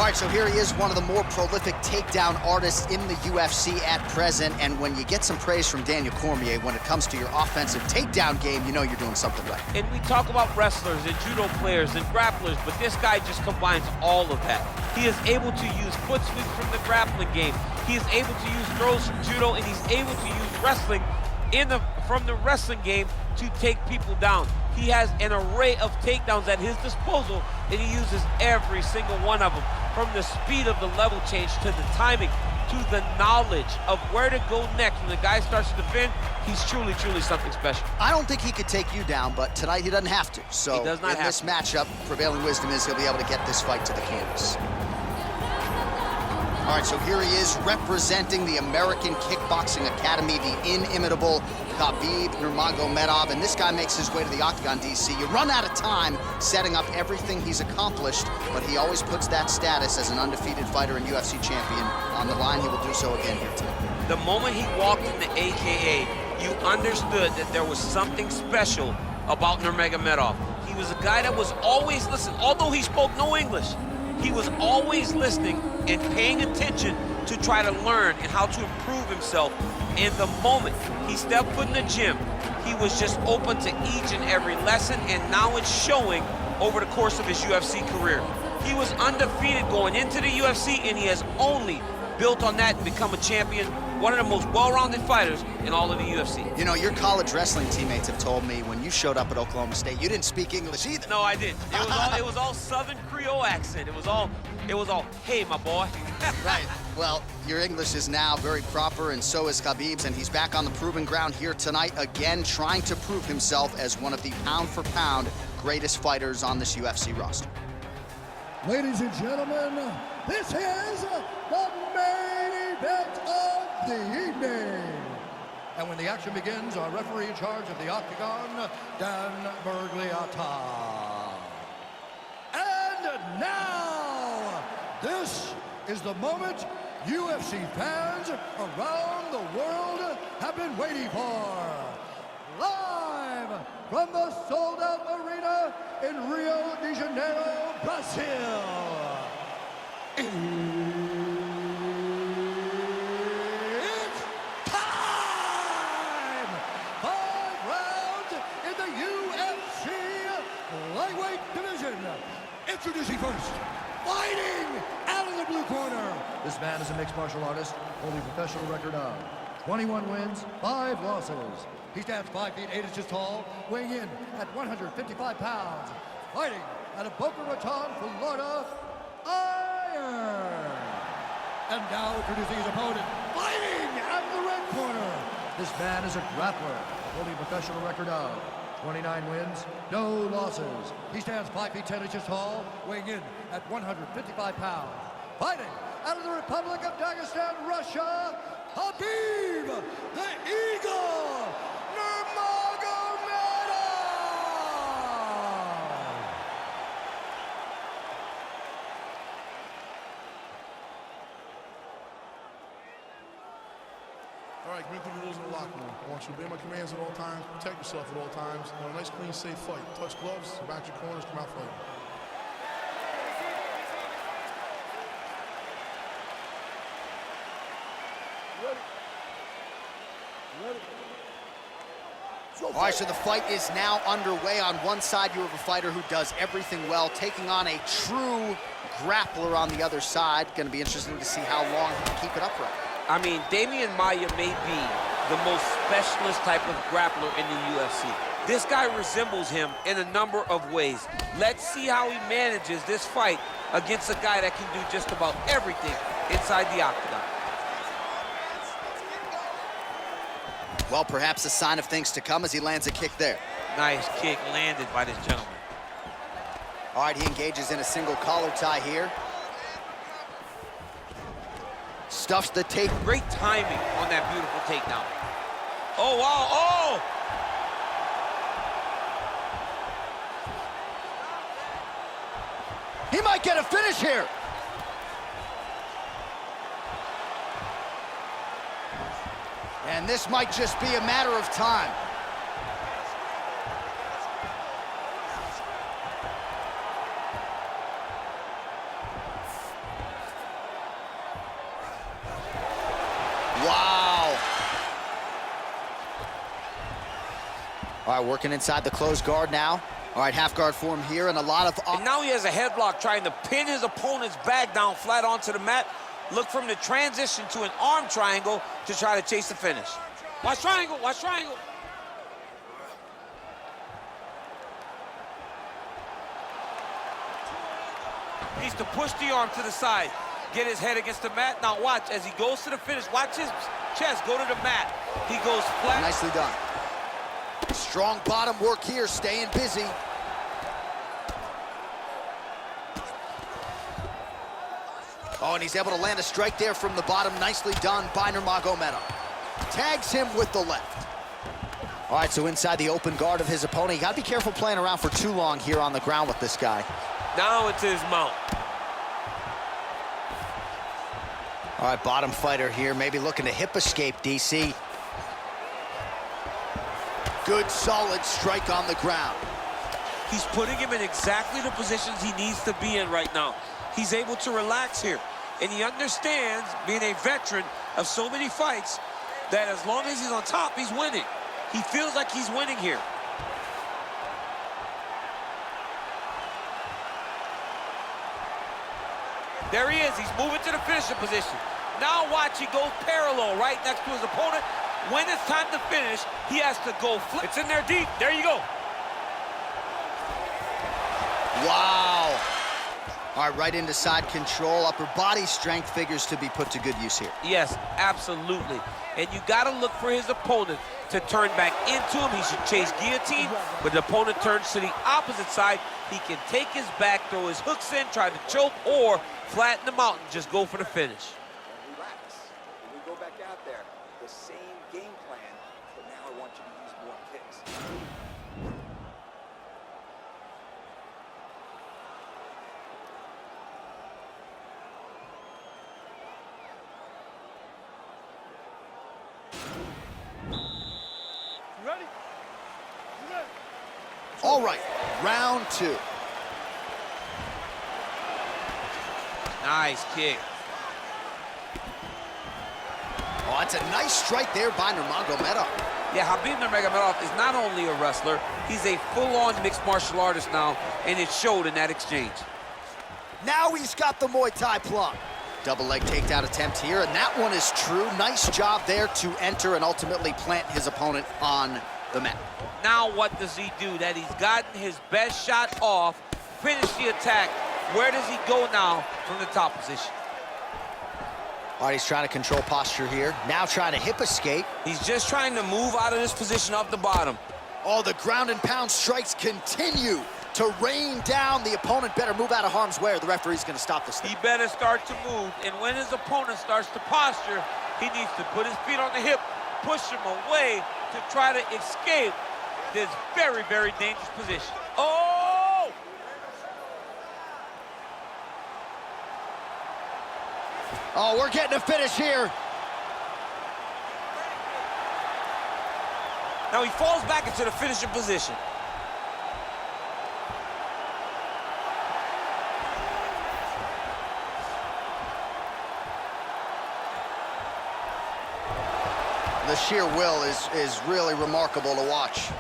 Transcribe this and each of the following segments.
right, so here he is, one of the more prolific takedown artists in the UFC at present. And when you get some praise from Daniel Cormier when it comes to your offensive takedown game, you know you're doing something right. And we talk about wrestlers and judo players and grapplers, but this guy just combines all of that. He is able to use foot sweeps from the grappling game. He is able to use throws from judo, and he's able to use wrestling from the wrestling game to take people down. He has an array of takedowns at his disposal, and he uses every single one of them. From the speed of the level change to the timing to the knowledge of where to go next. When the guy starts to defend, he's truly, truly something special. I don't think he could take you down, but tonight he doesn't have to. So he does not in this matchup, prevailing wisdom is he'll be able to get this fight to the canvas. All right, so here he is representing the American Kickboxing Academy, the inimitable Khabib Nurmagomedov, and this guy makes his way to the Octagon, DC. You run out of time setting up everything he's accomplished, but he always puts that status as an undefeated fighter and UFC champion on the line. He will do so again here tonight. The moment he walked in the AKA, you understood that there was something special about Nurmagomedov. He was a guy that was always listening. Although he spoke no English, he was always listening and paying attention to try to learn and how to improve himself. And the moment he stepped foot in the gym, he was just open to each and every lesson, and now it's showing over the course of his UFC career. He was undefeated going into the UFC, and he has only built on that and become a champion, one of the most well-rounded fighters in all of the UFC. You know, your college wrestling teammates have told me when you showed up at Oklahoma State, you didn't speak English either. No, I didn't. It was all Southern Creole accent. It was all, hey, my boy. Right. Well, your English is now very proper, and so is Khabib's, and he's back on the proving ground here tonight again, trying to prove himself as one of the pound-for-pound greatest fighters on this UFC roster. Ladies and gentlemen, this is the main event of the evening. And when the action begins, our referee in charge of the Octagon, Dan Bergliata. And now, this is the moment UFC fans around the world have been waiting for. Live from the sold-out arena in Rio de Janeiro, Brazil. It's time! 5 rounds in the UFC lightweight division. Introducing first, fighting out of the blue corner. This man is a mixed martial artist, holding a professional record of 21 wins, 5 losses. He stands 5 feet 8 inches tall, weighing in at 155 pounds. Fighting out of Boca Raton, Florida, Iron. And now introducing his opponent, fighting out of the red corner. This man is a grappler, holding a professional record of 29 wins, no losses. He stands 5 feet 10 inches tall, weighing in at 155 pounds. Fighting out of the Republic of Dagestan, Russia, Khabib, the Eagle, Nurmagomedov! All right, commit to the rules in the locker room. I want you to obey my commands at all times, protect yourself at all times, and a nice, clean, safe fight. Touch gloves, back your corners, come out fighting. All right, so the fight is now underway. On one side, you have a fighter who does everything well, taking on a true grappler on the other side. Going to be interesting to see how long he can keep it upright. I mean, Damian Maia may be the most specialist type of grappler in the UFC. This guy resembles him in a number of ways. Let's see how he manages this fight against a guy that can do just about everything inside the octagon. Well, perhaps a sign of things to come as he lands a kick there. Nice kick landed by this gentleman. All right, he engages in a single collar tie here. Stuffs the tape. Great timing on that beautiful takedown. Oh, wow, oh! He might get a finish here. And this might just be a matter of time. All right, working inside the closed guard now. All right, half guard form here, and a lot of... And now he has a headlock trying to pin his opponent's back down flat onto the mat. Look for him to transition to an arm triangle to try to chase the finish. Watch triangle, watch triangle. Needs to push the arm to the side, get his head against the mat. Now watch, as he goes to the finish, watch his chest go to the mat. He goes flat. Nicely done. Strong bottom work here, staying busy. Oh, and he's able to land a strike there from the bottom. Nicely done by Nurmagomedov. Tags him with the left. All right, so inside the open guard of his opponent. You got to be careful playing around for too long here on the ground with this guy. Now into his mount. All right, bottom fighter here, maybe looking to hip escape, DC. Good, solid strike on the ground. He's putting him in exactly the positions he needs to be in right now. He's able to relax here. And he understands, being a veteran of so many fights, that as long as he's on top, he's winning. He feels like he's winning here. There he is. He's moving to the finisher position. Now watch, he goes parallel right next to his opponent. When it's time to finish, he has to go flip. It's in there deep. There you go. Wow. All right, right into side control. Upper body strength figures to be put to good use here. Yes, absolutely. And you got to look for his opponent to turn back into him. He should chase guillotine, but the opponent turns to the opposite side. He can take his back, throw his hooks in, try to choke, or flatten the mountain, just go for the finish. Relax. When we go back out there, the same game plan, but now I want you to use more kicks. You ready? You ready? All right, round two. Nice kick. Oh, that's a nice strike there by Nurmagomedov. Yeah, Khabib Nurmagomedov is not only a wrestler, he's a full-on mixed martial artist now, and it showed in that exchange. Now he's got the Muay Thai plum. Double leg takedown attempt here, and that one is true. Nice job there to enter and ultimately plant his opponent on the mat. Now what does he do? That he's gotten his best shot off, finish the attack. Where does he go now from the top position? All right, he's trying to control posture here. Now trying to hip escape. He's just trying to move out of this position off the bottom. Oh, the ground and pound strikes continue to rain down. The opponent better move out of harm's way or the referee's going to stop this thing. He better start to move, and when his opponent starts to posture, he needs to put his feet on the hip, push him away to try to escape this very, very dangerous position. Oh! Oh, we're getting a finish here. Now he falls back into the finishing position. The sheer will is really remarkable to watch.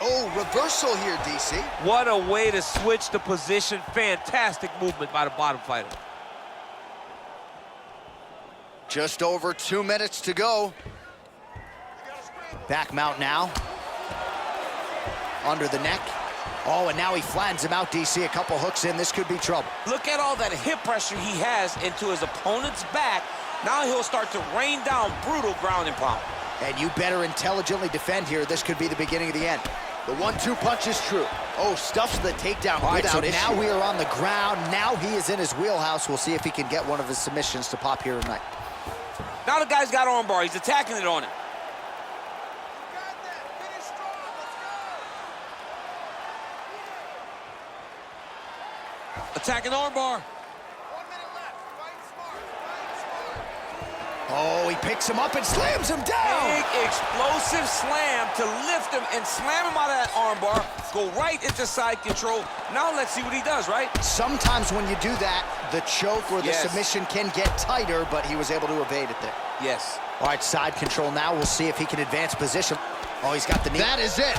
Oh, reversal here, DC. What a way to switch the position. Fantastic movement by the bottom fighter. Just over 2 minutes to go. Back mount now. Under the neck. Oh, and now he flattens him out, DC. A couple hooks in. This could be trouble. Look at all that hip pressure he has into his opponent's back. Now he'll start to rain down brutal ground and pound. And you better intelligently defend here. This could be the beginning of the end. The 1-2 punch is true. Oh, stuffs the takedown without issue. Now we are on the ground. Now he is in his wheelhouse. We'll see if he can get one of his submissions to pop here tonight. Now the guy's got armbar. He's attacking it on him. Attacking armbar. 1 minute left. Fight smart. Fight smart. Oh, he picks him up and slams him down. Big explosive slam to lift him and slam him out of that armbar. Go right into side control. Now let's see what he does, right? Sometimes when you do that, the choke or the Yes. submission can get tighter, but he was able to evade it there. Yes. All right, side control now. We'll see if he can advance position. Oh, he's got the knee. That is it.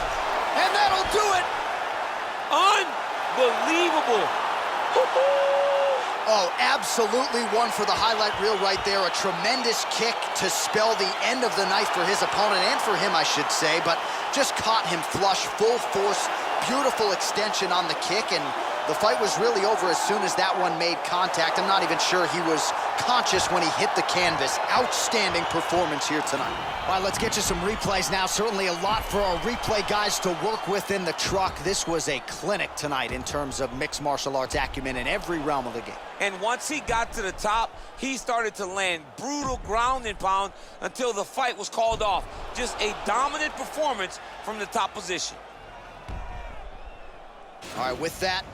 And that'll do it. Unbelievable. Oh, absolutely one for the highlight reel right there. A tremendous kick to spell the end of the night for his opponent, and for him, I should say, but just caught him flush, full force, beautiful extension on the kick, and the fight was really over as soon as that one made contact. I'm not even sure he was conscious when he hit the canvas. Outstanding performance here tonight. All right, let's get you some replays now. Certainly a lot for our replay guys to work with in the truck. This was a clinic tonight in terms of mixed martial arts acumen in every realm of the game. And once he got to the top, he started to land brutal ground and pound until the fight was called off. Just a dominant performance from the top position. All right, with that,